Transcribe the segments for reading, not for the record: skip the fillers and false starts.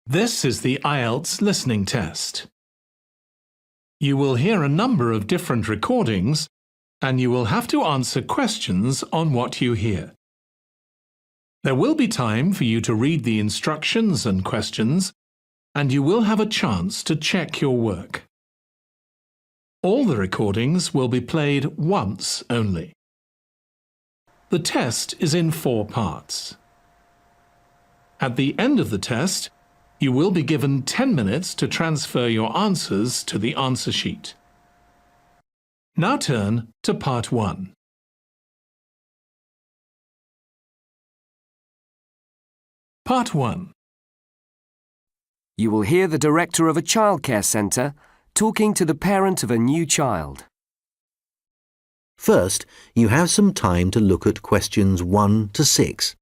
This is the IELTS Listening Test. You will hear a number of different recordings and you will have to answer questions on what you hear. There will be time for you to read the instructions and questions, and you will have a chance to check your work. All the recordings will be played once only. The test is in 4 parts. At the end of the test, you will be given 10 minutes to transfer your answers to the answer sheet. Now turn to Part 1. Part 1. You will hear the director of a childcare centre talking to the parent of a new child. First, you have some time to look at questions 1 to 6.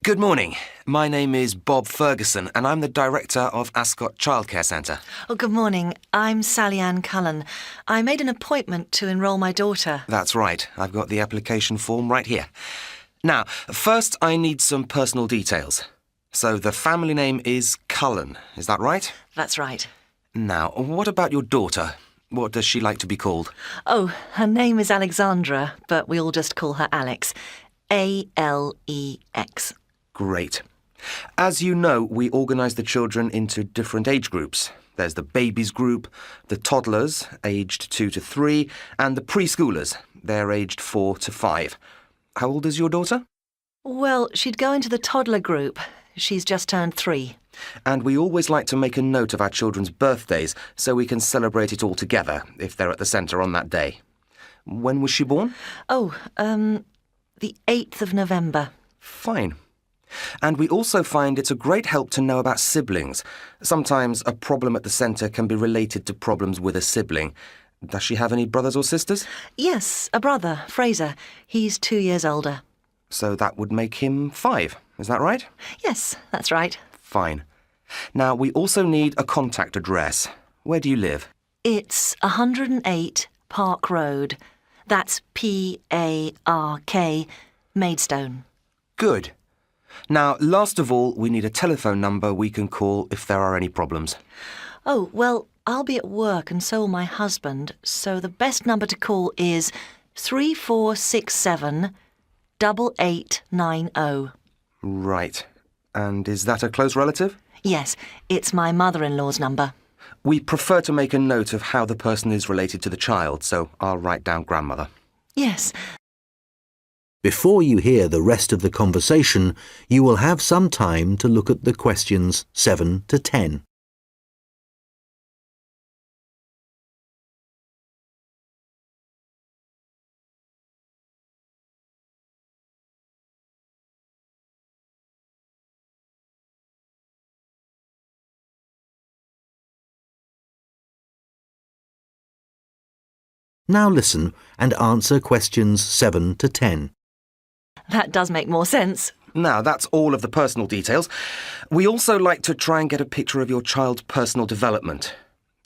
Good morning. My name is Bob Ferguson and I'm the director of Ascot Childcare Centre. Oh, good morning. I'm Sally Ann Cullen. I made an appointment to enrol my daughter. That's right. I've got the application form right here. Now, first I need some personal details. So the family name is Cullen, is that right? That's right. Now, what about your daughter? What does she like to be called? Oh, her name is Alexandra, but we all just call her Alex. A-L-E-X. Great. As you know, we organise the children into different age groups. There's the babies group, the toddlers, aged 2 to 3, and the preschoolers. They're aged 4 to 5. How old is your daughter? Well, she'd go into the toddler group. She's just turned 3. And we always like to make a note of our children's birthdays so we can celebrate it all together if they're at the centre on that day. When was she born? Oh, the 8th of November. Fine. And we also find it's a great help to know about siblings. Sometimes a problem at the centre can be related to problems with a sibling. Does she have any brothers or sisters? Yes, a brother, Fraser. He's 2 years older. So that would make him 5, is that right? Yes, that's right. Fine. Now, we also need a contact address. Where do you live? It's 108 Park Road. That's P-A-R-K, Maidstone. Good. Now, last of all, we need a telephone number we can call if there are any problems. Oh, well, I'll be at work and so will my husband, so the best number to call is 3467 8890. Right. And is that a close relative? Yes, it's my mother-in-law's number. We prefer to make a note of how the person is related to the child, so I'll write down grandmother. Yes. Before you hear the rest of the conversation, you will have some time to look at the questions 7 to 10. Now listen and answer questions 7 to 10. That does make more sense. Now, that's all of the personal details. We also like to try and get a picture of your child's personal development.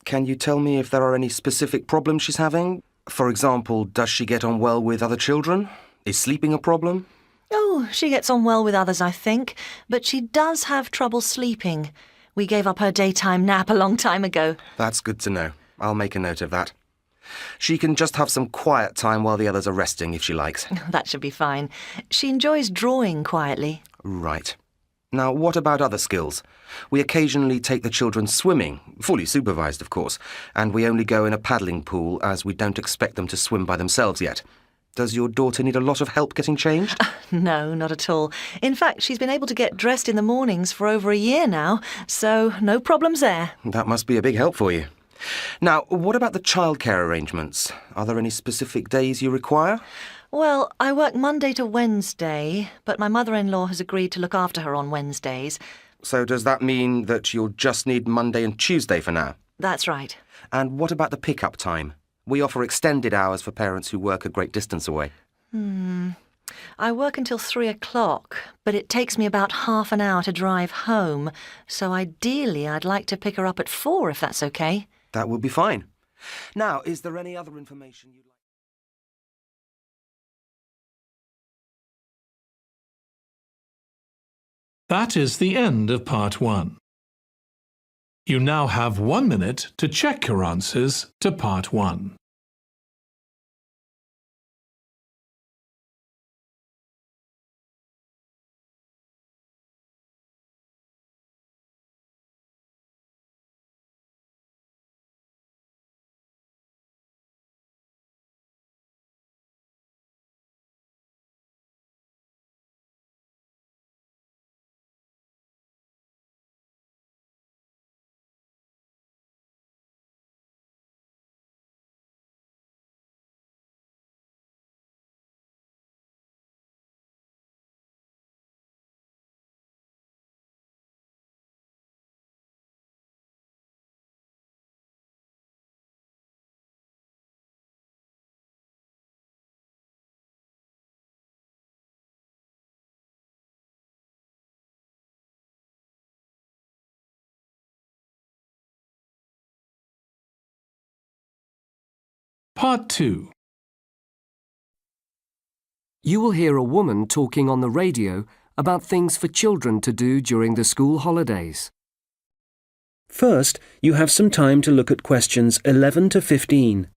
Can you tell me if there are any specific problems she's having? For example, does she get on well with other children? Is sleeping a problem? Oh, she gets on well with others, I think, but she does have trouble sleeping. We gave up her daytime nap a long time ago. That's good to know. I'll make a note of that. She can just have some quiet time while the others are resting if she likes. That should be fine. She enjoys drawing quietly. Right. Now, what about other skills? We occasionally take the children swimming, fully supervised, of course, and we only go in a paddling pool as we don't expect them to swim by themselves yet. Does your daughter need a lot of help getting changed? No, not at all. In fact, she's been able to get dressed in the mornings for over a year now, so no problems there. That must be a big help for you. Now, what about the childcare arrangements? Are there any specific days you require? Well, I work Monday to Wednesday, but my mother-in-law has agreed to look after her on Wednesdays. So does that mean that you'll just need Monday and Tuesday for now? That's right. And what about the pick-up time? We offer extended hours for parents who work a great distance away. I work until 3 o'clock, but it takes me about half an hour to drive home, so ideally I'd like to pick her up at 4 if that's okay. That would be fine. Now, is there any other information you'd like? That is the end of Part 1. You now have 1 minute to check your answers to Part 1. Part 2. You will hear a woman talking on the radio about things for children to do during the school holidays. First, you have some time to look at questions 11 to 15.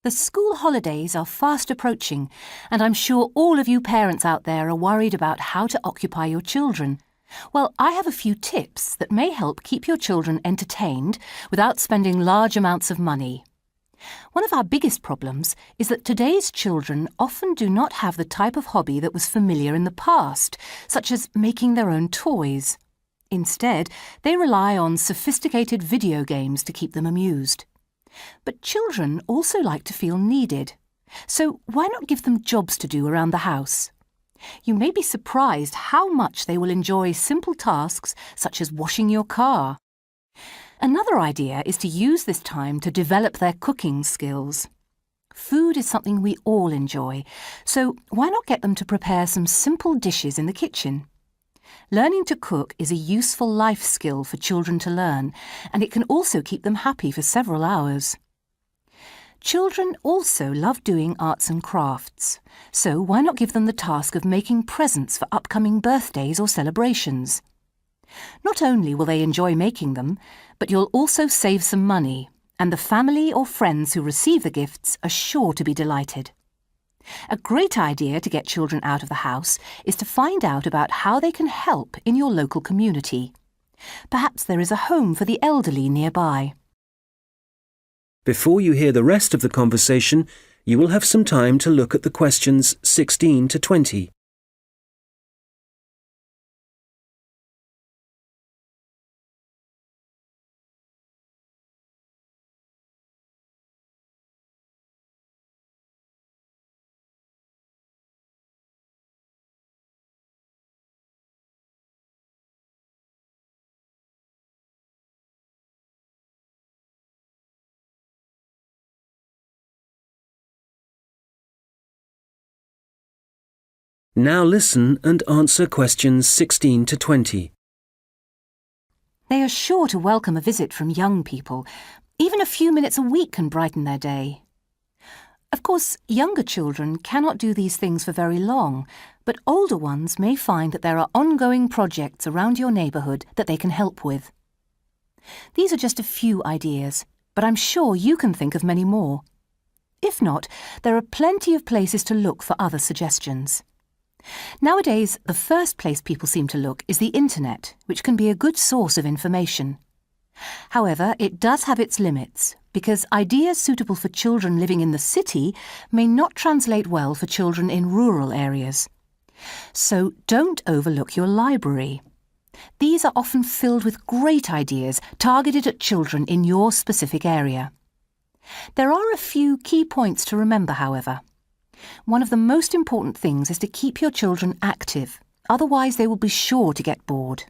The school holidays are fast approaching, and I'm sure all of you parents out there are worried about how to occupy your children. Well, I have a few tips that may help keep your children entertained without spending large amounts of money. One of our biggest problems is that today's children often do not have the type of hobby that was familiar in the past, such as making their own toys. Instead, they rely on sophisticated video games to keep them amused. But children also like to feel needed, so why not give them jobs to do around the house? You may be surprised how much they will enjoy simple tasks such as washing your car. Another idea is to use this time to develop their cooking skills. Food is something we all enjoy, so why not get them to prepare some simple dishes in the kitchen? Learning to cook is a useful life skill for children to learn, and it can also keep them happy for several hours. Children also love doing arts and crafts, so why not give them the task of making presents for upcoming birthdays or celebrations? Not only will they enjoy making them, but you'll also save some money, and the family or friends who receive the gifts are sure to be delighted. A great idea to get children out of the house is to find out about how they can help in your local community. Perhaps there is a home for the elderly nearby. Before you hear the rest of the conversation, you will have some time to look at the questions 16 to 20. Now listen and answer questions 16 to 20. They are sure to welcome a visit from young people. Even a few minutes a week can brighten their day. Of course, younger children cannot do these things for very long, but older ones may find that there are ongoing projects around your neighbourhood that they can help with. These are just a few ideas, but I'm sure you can think of many more. If not, there are plenty of places to look for other suggestions. Nowadays, the first place people seem to look is the internet, which can be a good source of information. However, it does have its limits, because ideas suitable for children living in the city may not translate well for children in rural areas. So don't overlook your library. These are often filled with great ideas targeted at children in your specific area. There are a few key points to remember, however. One of the most important things is to keep your children active, otherwise they will be sure to get bored.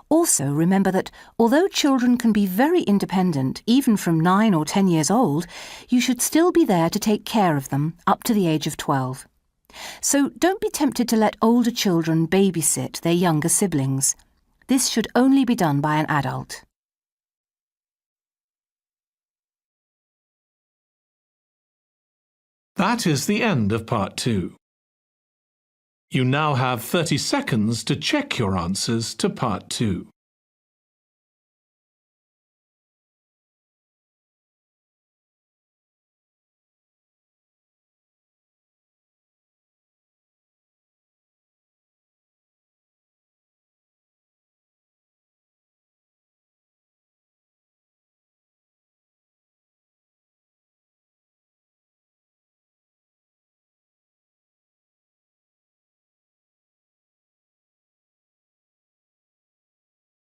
Also, remember that although children can be very independent, even from 9 or 10 years old, you should still be there to take care of them up to the age of 12. So don't be tempted to let older children babysit their younger siblings. This should only be done by an adult. That is the end of Part 2. You now have 30 seconds to check your answers to Part 2.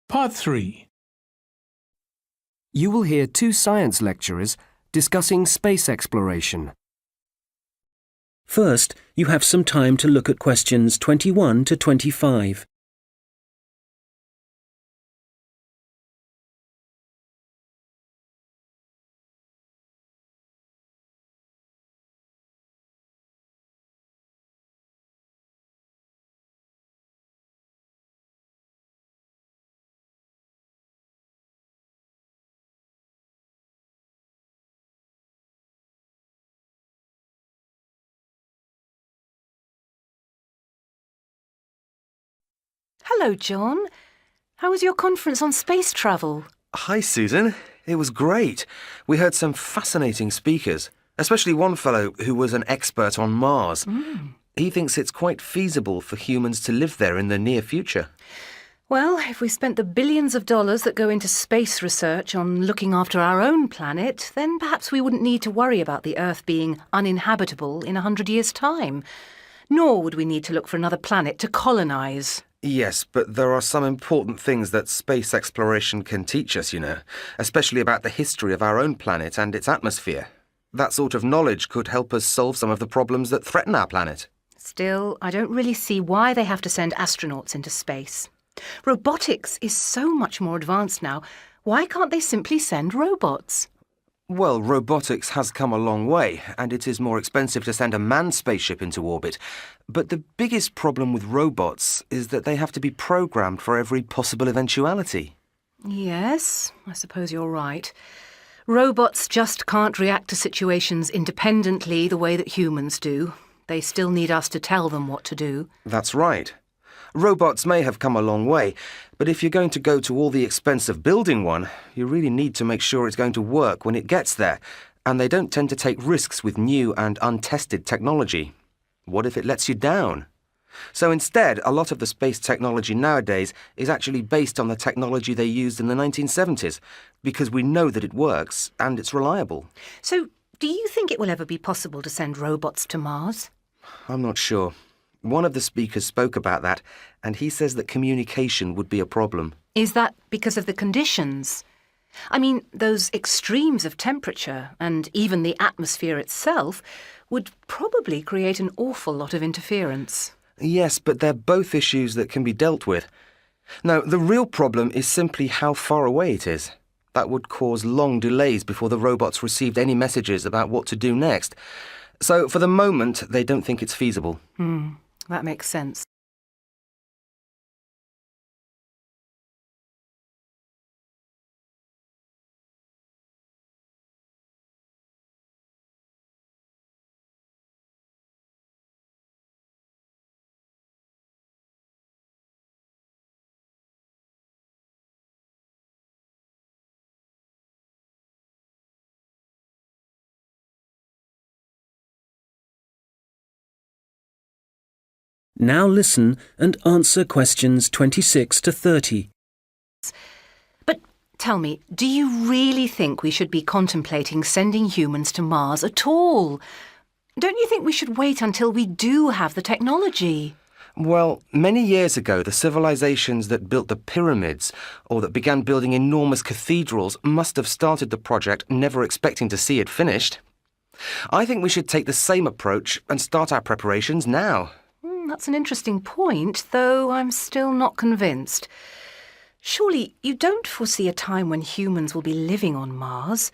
Part 3. You will hear 2 science lecturers discussing space exploration. First, you have some time to look at questions 21 to 25. Hello, John. How was your conference on space travel? Hi, Susan. It was great. We heard some fascinating speakers, especially one fellow who was an expert on Mars. He thinks it's quite feasible for humans to live there in the near future. Well, if we spent the billions of dollars that go into space research on looking after our own planet, then perhaps we wouldn't need to worry about the Earth being uninhabitable in 100 years' time. Nor would we need to look for another planet to colonise. Yes, but there are some important things that space exploration can teach us, especially about the history of our own planet and its atmosphere. That sort of knowledge could help us solve some of the problems that threaten our planet. Still, I don't really see why they have to send astronauts into space. Robotics is so much more advanced now. Why can't they simply send robots? Well, robotics has come a long way, and it is more expensive to send a manned spaceship into orbit. But the biggest problem with robots is that they have to be programmed for every possible eventuality. Yes, I suppose you're right. Robots just can't react to situations independently the way that humans do. They still need us to tell them what to do. That's right. Robots may have come a long way, but if you're going to go to all the expense of building one, you really need to make sure it's going to work when it gets there, and they don't tend to take risks with new and untested technology. What if it lets you down? So instead, a lot of the space technology nowadays is actually based on the technology they used in the 1970s, because we know that it works and it's reliable. So, do you think it will ever be possible to send robots to Mars? I'm not sure. One of the speakers spoke about that, and he says that communication would be a problem. Is that because of the conditions? I mean, those extremes of temperature and even the atmosphere itself would probably create an awful lot of interference. Yes, but they're both issues that can be dealt with. No, the real problem is simply how far away it is. That would cause long delays before the robots received any messages about what to do next. So, for the moment, they don't think it's feasible. That makes sense. Now listen and answer questions 26 to 30. But tell me, do you really think we should be contemplating sending humans to Mars at all? Don't you think we should wait until we do have the technology? Well, many years ago, the civilizations that built the pyramids or that began building enormous cathedrals must have started the project never expecting to see it finished. I think we should take the same approach and start our preparations now. That's an interesting point, though I'm still not convinced. Surely you don't foresee a time when humans will be living on Mars?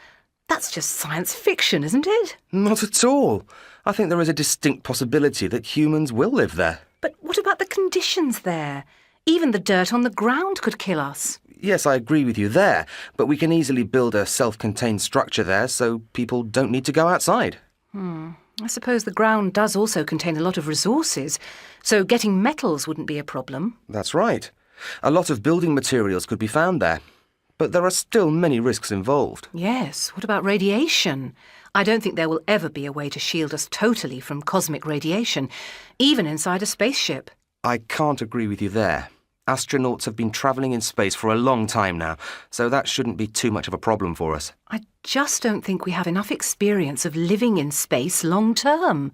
That's just science fiction, isn't it? Not at all. I think there is a distinct possibility that humans will live there. But what about the conditions there? Even the dirt on the ground could kill us. Yes, I agree with you there, but we can easily build a self-contained structure there so people don't need to go outside. I suppose the ground does also contain a lot of resources, so getting metals wouldn't be a problem. That's right. A lot of building materials could be found there, but there are still many risks involved. Yes, what about radiation? I don't think there will ever be a way to shield us totally from cosmic radiation, even inside a spaceship. I can't agree with you there. Astronauts have been travelling in space for a long time now, so that shouldn't be too much of a problem for us. I just don't think we have enough experience of living in space long term.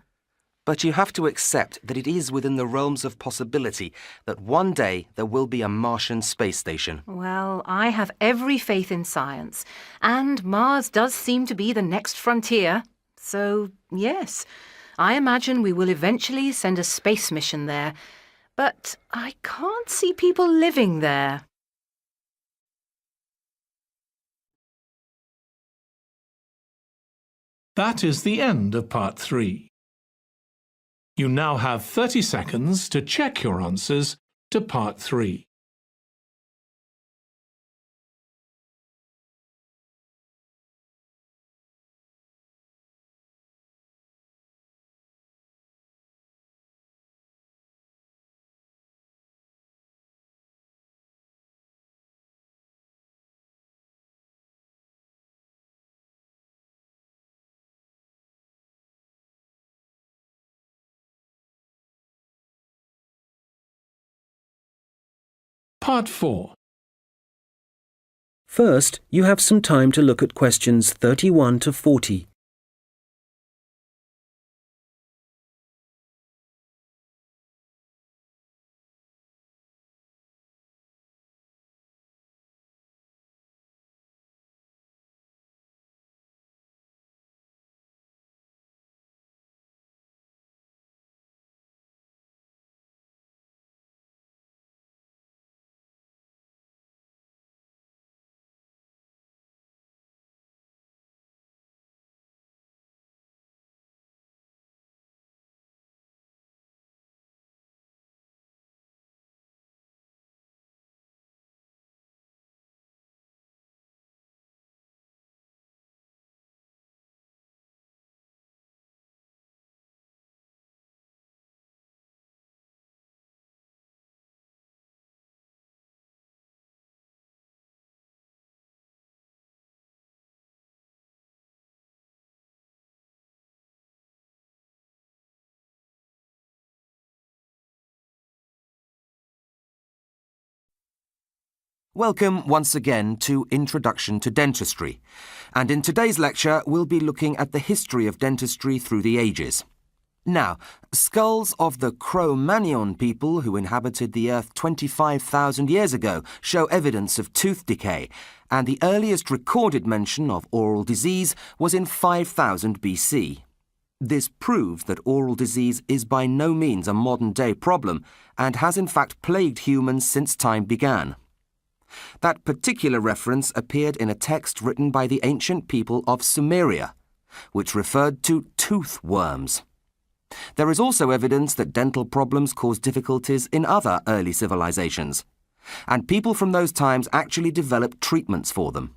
But you have to accept that it is within the realms of possibility that one day there will be a Martian space station. Well, I have every faith in science, and Mars does seem to be the next frontier. So, yes, I imagine we will eventually send a space mission there. But I can't see people living there. That is the end of part 3. You now have 30 seconds to check your answers to part 3. Part 4. First, you have some time to look at questions 31 to 40. Welcome once again to Introduction to Dentistry, and in today's lecture we'll be looking at the history of dentistry through the ages. Now, skulls of the Cro-Magnon people who inhabited the Earth 25,000 years ago show evidence of tooth decay, and the earliest recorded mention of oral disease was in 5000 BC. This proves that oral disease is by no means a modern-day problem and has in fact plagued humans since time began. That particular reference appeared in a text written by the ancient people of Sumeria, which referred to tooth worms. There is also evidence that dental problems caused difficulties in other early civilizations, and people from those times actually developed treatments for them.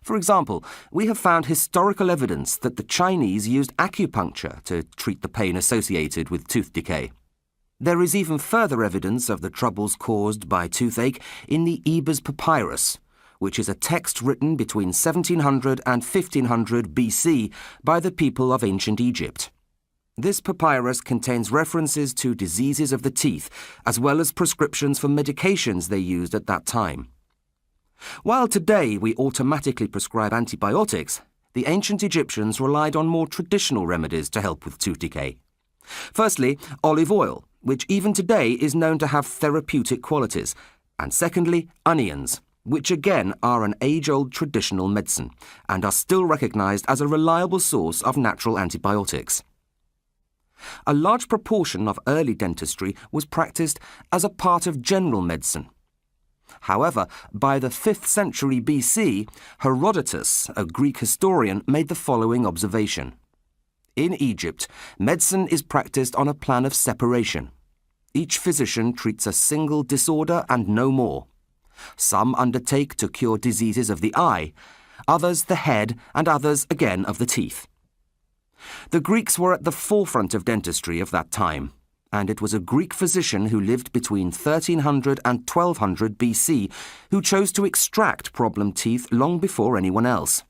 For example, we have found historical evidence that the Chinese used acupuncture to treat the pain associated with tooth decay. There is even further evidence of the troubles caused by toothache in the Ebers Papyrus, which is a text written between 1700 and 1500 BC by the people of ancient Egypt. This papyrus contains references to diseases of the teeth, as well as prescriptions for medications they used at that time. While today we automatically prescribe antibiotics, the ancient Egyptians relied on more traditional remedies to help with tooth decay. Firstly, olive oil, which even today is known to have therapeutic qualities, and secondly, onions, which again are an age-old traditional medicine and are still recognized as a reliable source of natural antibiotics. A large proportion of early dentistry was practiced as a part of general medicine. However, by the 5th century BC, Herodotus, a Greek historian, made the following observation. In Egypt, medicine is practiced on a plan of separation. Each physician treats a single disorder and no more. Some undertake to cure diseases of the eye, others the head, and others again of the teeth. The Greeks were at the forefront of dentistry of that time, and it was a Greek physician who lived between 1300 and 1200 BC who chose to extract problem teeth long before anyone else.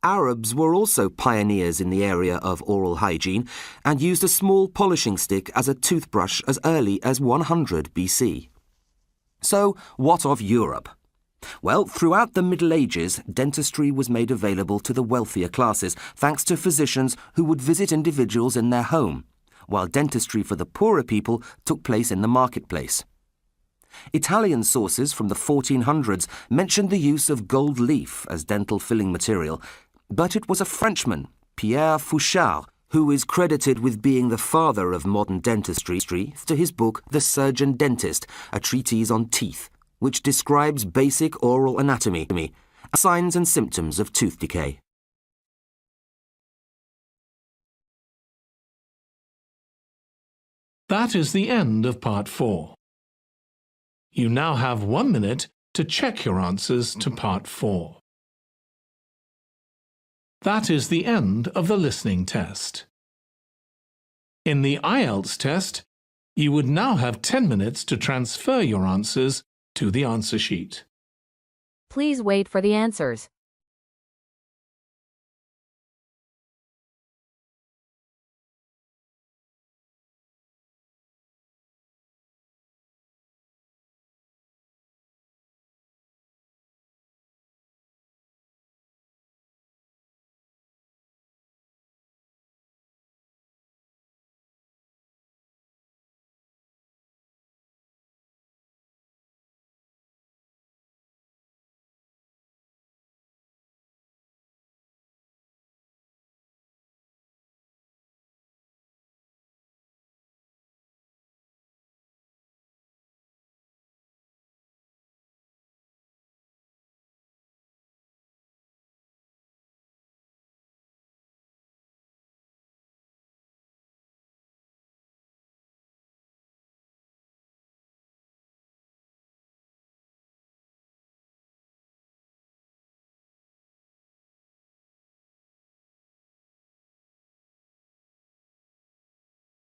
Arabs were also pioneers in the area of oral hygiene and used a small polishing stick as a toothbrush as early as 100 BC. So, what of Europe? Well, throughout the Middle Ages, dentistry was made available to the wealthier classes thanks to physicians who would visit individuals in their home, while dentistry for the poorer people took place in the marketplace. Italian sources from the 1400s mentioned the use of gold leaf as dental filling material, but it was a Frenchman, Pierre Fouchard, who is credited with being the father of modern dentistry to his book The Surgeon Dentist, a treatise on teeth, which describes basic oral anatomy, signs and symptoms of tooth decay. That is the end of Part 4. You now have 1 minute to check your answers to Part 4. That is the end of the listening test. In the IELTS test, you would now have 10 minutes to transfer your answers to the answer sheet. Please wait for the answers.